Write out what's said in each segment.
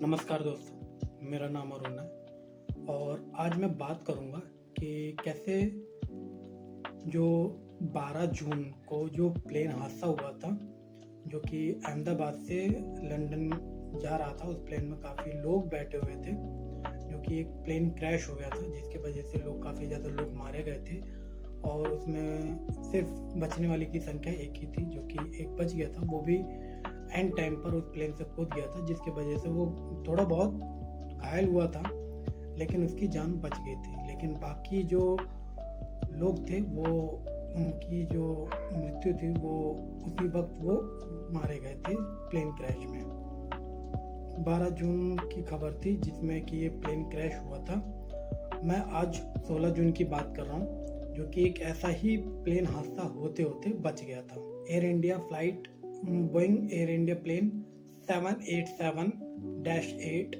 नमस्कार दोस्तों, मेरा नाम अरुण है और आज मैं बात करूंगा कि कैसे जो 12 जून को जो प्लेन हादसा हुआ था, जो कि अहमदाबाद से लंदन जा रहा था। उस प्लेन में काफ़ी लोग बैठे हुए थे, जो कि एक प्लेन क्रैश हो गया था जिसकी वजह से काफ़ी ज़्यादा लोग मारे गए थे और उसमें सिर्फ बचने वाली की संख्या एक ही थी, जो कि एक बच गया था। वो भी एंड टाइम पर उस प्लेन से कूद गया था, जिसकी वजह से वो थोड़ा बहुत घायल हुआ था, लेकिन उसकी जान बच गई थी। लेकिन बाकी जो लोग थे वो उनकी जो मृत्यु थी वो उसी वक्त वो मारे गए थे प्लेन क्रैश में। 12 जून की खबर थी जिसमें कि ये प्लेन क्रैश हुआ था। मैं आज 16 जून की बात कर रहा हूँ, जो कि एक ऐसा ही प्लेन हादसा होते होते बच गया था। Air India flight Boeing Air India plane 787-8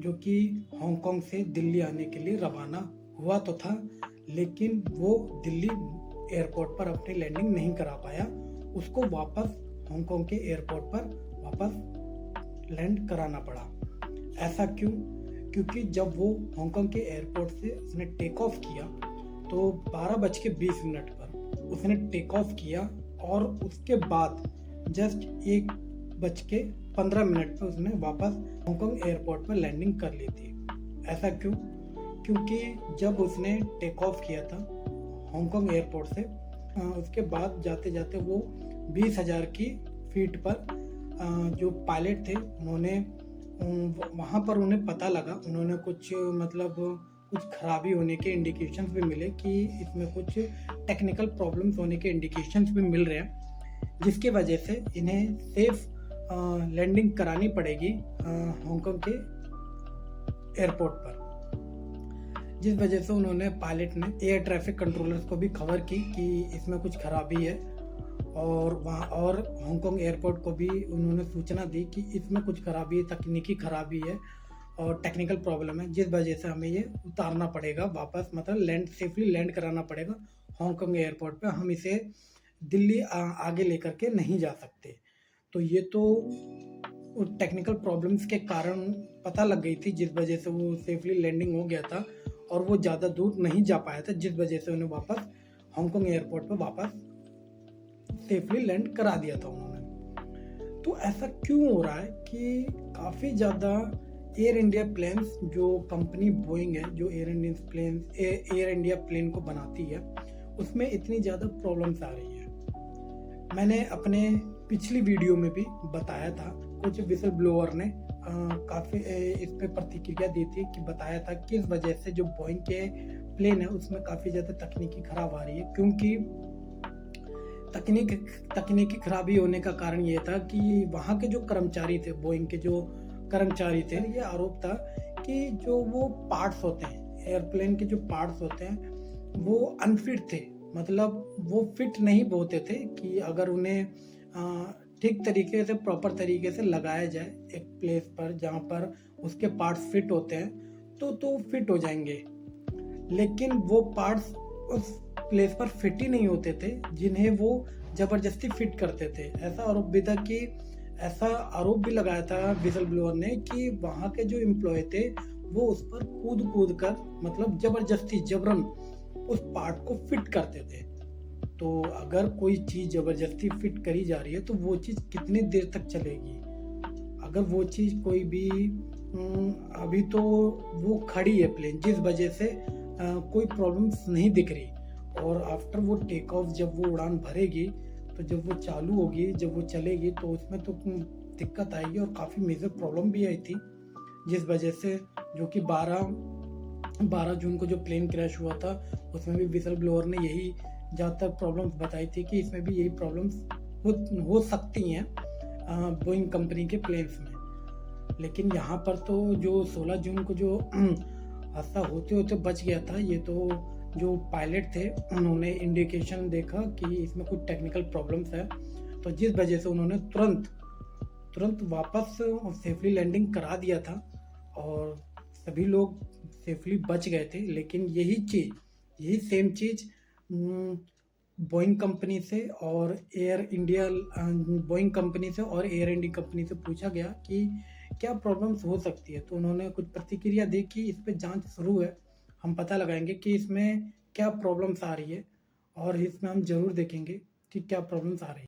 जो कि हांगकांग से दिल्ली आने के लिए रवाना हुआ तो था, लेकिन वो दिल्ली एयरपोर्ट पर अपनी लैंडिंग नहीं करा पाया। उसको वापस हांगकांग के एयरपोर्ट पर वापस लैंड कराना पड़ा। ऐसा क्यों? क्योंकि जब वो हांगकांग के एयरपोर्ट से उसने टेक ऑफ किया तो 12:20 पर उसने टेक ऑफ किया और उसके बाद जस्ट 1:15 पर उसने वापस हांगकांग एयरपोर्ट पर लैंडिंग कर ली थी। ऐसा क्यों? क्योंकि जब उसने टेक ऑफ किया था हांगकांग एयरपोर्ट से, उसके बाद जाते जाते वो 20,000 की फीट पर जो पायलट थे उन्होंने वहाँ पर उन्हें पता लगा, उन्होंने कुछ खराबी होने के इंडिकेशंस भी मिले कि इसमें कुछ टेक्निकल प्रॉब्लम्स होने के इंडिकेशंस भी मिल रहे हैं, जिसकी वजह से इन्हें सेफ लैंडिंग करानी पड़ेगी हांगकांग के एयरपोर्ट पर। जिस वजह से उन्होंने पायलट ने एयर ट्रैफिक कंट्रोलर्स को भी खबर की कि इसमें कुछ खराबी है, और हांगकांग एयरपोर्ट को भी उन्होंने सूचना दी कि इसमें कुछ खराबी है, तकनीकी खराबी है और टेक्निकल प्रॉब्लम है, जिस वजह से हमें ये उतारना पड़ेगा वापस, मतलब सेफली लैंड कराना पड़ेगा हांगकांग एयरपोर्ट पे। हम इसे दिल्ली आगे लेकर के नहीं जा सकते। तो ये तो टेक्निकल प्रॉब्लम्स के कारण पता लग गई थी, जिस वजह से वो सेफली लैंडिंग हो गया था और वो ज़्यादा दूर नहीं जा पाया था, जिस वजह से उन्हें वापस हांगकांग एयरपोर्ट पर वापस सेफली लैंड करा दिया था उन्होंने। तो ऐसा क्यों हो रहा है कि काफ़ी ज़्यादा एयर इंडिया प्लेन्स, जो कंपनी बोइंग है, जो एयर इंडिया प्लेन को बनाती है, उसमें इतनी ज़्यादा प्रॉब्लम्स आ रही है। मैंने अपने पिछली वीडियो में भी बताया था, कुछ विसल ब्लोअर ने काफ़ी इस पे प्रतिक्रिया दी थी कि बताया था किस वजह से जो बोइंग के प्लेन है उसमें काफ़ी ज़्यादा तकनीकी खराब आ रही है। क्योंकि तकनीकी खराबी होने का कारण ये था कि वहाँ के जो कर्मचारी थे, बोइंग के जो कर्मचारी थे, ये आरोप था कि जो वो पार्ट्स होते हैं, एयरप्लेन के जो पार्ट्स होते हैं वो अनफिट थे, मतलब वो फिट नहीं होते थे कि अगर उन्हें ठीक तरीके से, प्रॉपर तरीके से लगाया जाए एक प्लेस पर जहाँ पर उसके पार्ट्स फिट होते हैं तो फिट हो जाएंगे। लेकिन वो पार्ट्स उस प्लेस पर फिट ही नहीं होते थे जिन्हें वो जबरदस्ती फिट करते थे। ऐसा आरोप भी लगाया था विसल ब्लोअर ने कि वहाँ के जो एम्प्लॉय थे वो उस पर कूद कर, मतलब जबरन उस पार्ट को फिट करते थे। तो अगर कोई चीज़ जबरदस्ती फिट करी जा रही है तो वो चीज़ कितनी देर तक चलेगी? अगर वो चीज़ कोई भी अभी तो वो खड़ी है प्लेन, जिस वजह से कोई प्रॉब्लम्स नहीं दिख रही, और आफ्टर वो टेक ऑफ जब वो उड़ान भरेगी, तो जब वो चालू होगी, जब वो चलेगी, तो उसमें तो दिक्कत आएगी और काफ़ी मेजर प्रॉब्लम भी आई थी, जिस वजह से जो कि 12 जून को जो प्लेन क्रैश हुआ था उसमें भी विसल ब्लोअर ने यही ज़्यादातर प्रॉब्लम्स बताई थी कि इसमें भी यही प्रॉब्लम्स हो सकती हैं बोइंग कंपनी के प्लेन्स में। लेकिन यहाँ पर तो जो 16 जून को जो हादसा होते होते बच गया था, ये तो जो पायलट थे उन्होंने इंडिकेशन देखा कि इसमें कुछ टेक्निकल प्रॉब्लम्स है, तो जिस वजह से उन्होंने तुरंत वापस सेफली लैंडिंग करा दिया था और सभी लोग सेफली बच गए थे। लेकिन यही सेम चीज़ बोइंग कंपनी से और एयर इंडिया कंपनी से पूछा गया कि क्या प्रॉब्लम्स हो सकती है। तो उन्होंने कुछ प्रतिक्रिया दी कि इस पे जाँच शुरू है, हम पता लगाएँगे कि इसमें क्या प्रॉब्लम्स आ रही है और इसमें हम ज़रूर देखेंगे कि क्या प्रॉब्लम्स आ रही है।